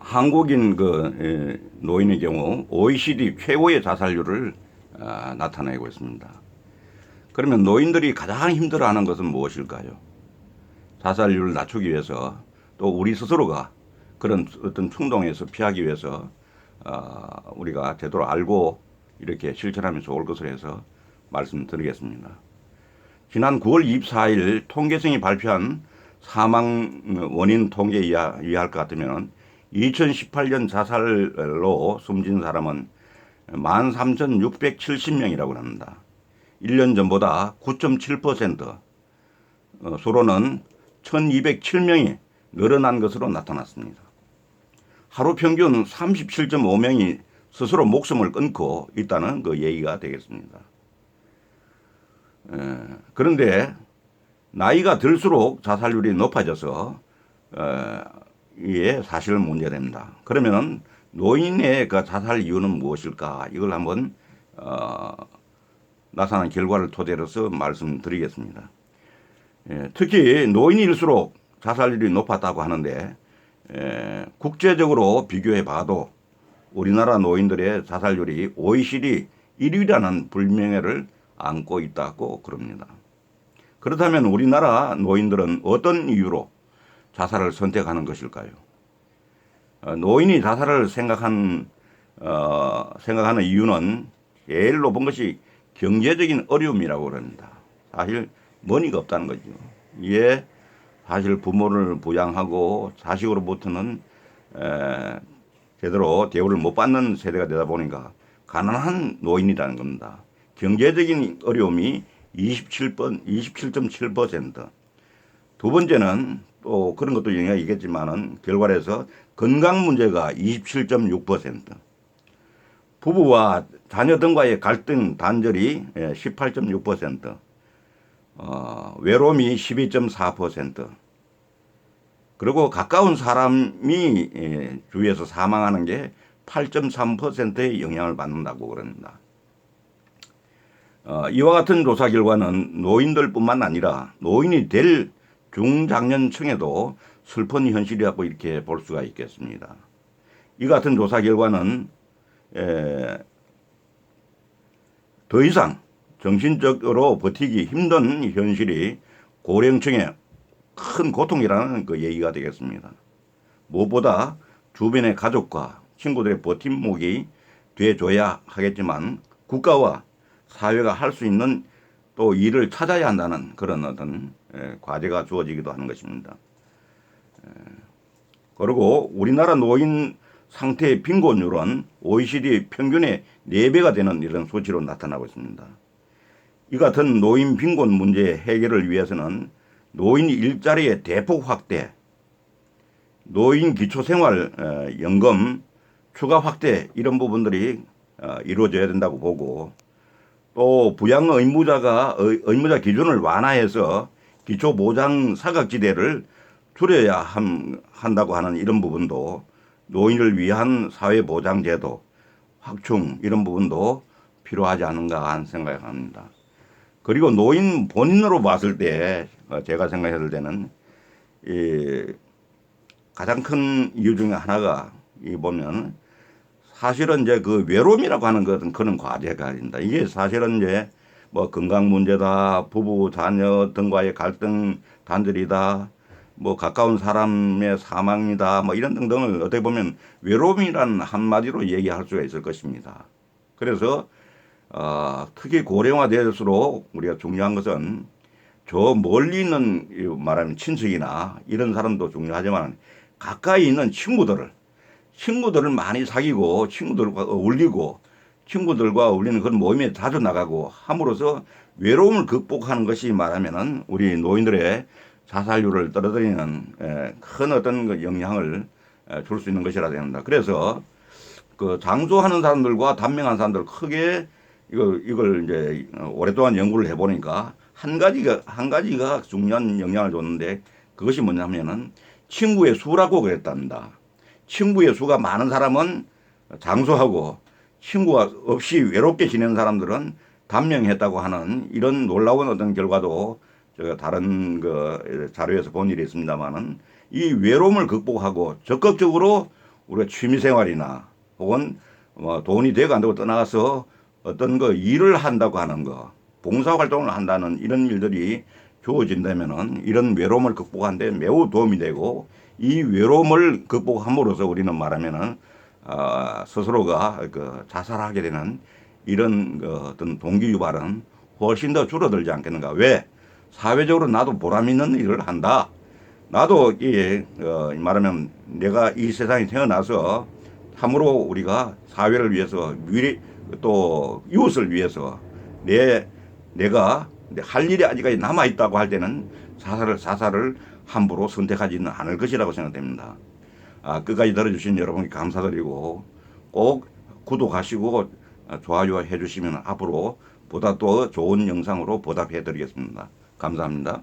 한국인 노인의 경우 OECD 최고의 자살률을 나타내고 있습니다. 그러면 노인들이 가장 힘들어하는 것은 무엇일까요? 자살률을 낮추기 위해서 또 우리 스스로가 그런 어떤 충동에서 피하기 위해서 우리가 제대로 알고 이렇게 실천하면 좋을 것을 해서 말씀드리겠습니다. 지난 9월 24일 통계청이 발표한 사망 원인 통계에 의할 것 같으면 2018년 자살로 숨진 사람은 13,670명이라고 합니다. 1년 전보다 9.7% 수로는 1,207명이 늘어난 것으로 나타났습니다. 하루 평균 37.5명이 스스로 목숨을 끊고 있다는 그 얘기가 되겠습니다. 그런데 나이가 들수록 자살률이 높아져서 이게 사실 문제됩니다. 그러면 노인의 그 자살 이유는 무엇일까? 이걸 한번 나타난 결과를 토대로서 말씀드리겠습니다. 특히 노인일수록 자살률이 높았다고 하는데 국제적으로 비교해 봐도 우리나라 노인들의 자살률이 OECD 1위라는 불명예를 안고 있다고 그럽니다. 그렇다면 우리나라 노인들은 어떤 이유로 자살을 선택하는 것일까요? 노인이 자살을 생각하는 이유는 제일 높은 것이 경제적인 어려움이라고 그럽니다. 사실 머니가 없다는 거죠. 이게 사실 부모를 부양하고 자식으로부터는 제대로 대우를 못 받는 세대가 되다 보니까 가난한 노인이라는 겁니다. 경제적인 어려움이 27.7%. 두 번째는 또 그런 것도 영향이 있겠지만은 결과에서 건강 문제가 27.6%. 부부와 자녀 등과의 갈등 단절이 18.6%. 외로움이 12.4%. 그리고 가까운 사람이 주위에서 사망하는 게 8.3%의 영향을 받는다고 그럽니다. 이와 같은 조사 결과는 노인들뿐만 아니라 노인이 될 중장년층에도 슬픈 현실이라고 이렇게 볼 수가 있겠습니다. 이 같은 조사 결과는 더 이상 정신적으로 버티기 힘든 현실이 고령층의 큰 고통이라는 그 얘기가 되겠습니다. 무엇보다 주변의 가족과 친구들의 버팀목이 돼줘야 하겠지만 국가와 사회가 할 수 있는 또 일을 찾아야 한다는 그런 어떤 과제가 주어지기도 하는 것입니다. 그리고 우리나라 노인 상태의 빈곤율은 OECD 평균의 4배가 되는 이런 수치로 나타나고 있습니다. 이 같은 노인 빈곤 문제 해결을 위해서는 노인 일자리의 대폭 확대, 노인 기초생활연금 추가 확대 이런 부분들이 이루어져야 된다고 보고 또 부양 의무자 기준을 완화해서 기초보장 사각지대를 줄여야 한다고 하는 이런 부분도 노인을 위한 사회보장제도 확충 이런 부분도 필요하지 않은가 하는 생각을 합니다. 그리고 노인 본인으로 봤을 때 제가 생각했을 때는 가장 큰 이유 중에 하나가 보면 사실은 이제 그 외로움이라고 하는 것은 그런 과제가 아닙니다. 이게 사실은 이제 뭐 건강 문제다, 부부, 자녀 등과의 갈등 단절이다, 뭐 가까운 사람의 사망이다, 뭐 이런 등등을 어떻게 보면 외로움이라는 한마디로 얘기할 수가 있을 것입니다. 그래서 특히 고령화될수록 우리가 중요한 것은 저 멀리 있는 말하면 친척이나 이런 사람도 중요하지만 가까이 있는 친구들을 많이 사귀고 친구들과 어울리는 그런 모임에 자주 나가고 함으로써 외로움을 극복하는 것이 말하면은 우리 노인들의 자살률을 떨어뜨리는 큰 어떤 그 영향을 줄 수 있는 것이라 됩니다. 그래서 그 장수하는 사람들과 단명한 사람들 크게 이걸 이제 오랫동안 연구를 해보니까 한 가지가 중요한 영향을 줬는데 그것이 뭐냐면은 친구의 수라고 그랬답니다. 친구의 수가 많은 사람은 장수하고 친구가 없이 외롭게 지내는 사람들은 단명했다고 하는 이런 놀라운 어떤 결과도 제가 다른 그 자료에서 본 일이 있습니다만은 이 외로움을 극복하고 적극적으로 우리가 취미생활이나 혹은 뭐 돈이 되고 안 되고 떠나가서 어떤 거 일을 한다고 하는 거, 봉사활동을 한다는 이런 일들이 주어진다면은 이런 외로움을 극복하는 데 매우 도움이 되고, 이 외로움을 극복함으로써 우리는 말하면은 스스로가 그 자살하게 되는 이런 어떤 동기 유발은 훨씬 더 줄어들지 않겠는가. 왜? 사회적으로 나도 보람 있는 일을 한다. 나도 말하면 내가 이 세상에 태어나서 참으로 우리가 사회를 위해서 또 이웃을 위해서 내가 할 일이 아직까지 남아 있다고 할 때는 자살을 함부로 선택하지는 않을 것이라고 생각됩니다. 끝까지 들어주신 여러분께 감사드리고, 꼭 구독하시고 좋아요 해주시면 앞으로 보다 더 좋은 영상으로 보답해 드리겠습니다. 감사합니다.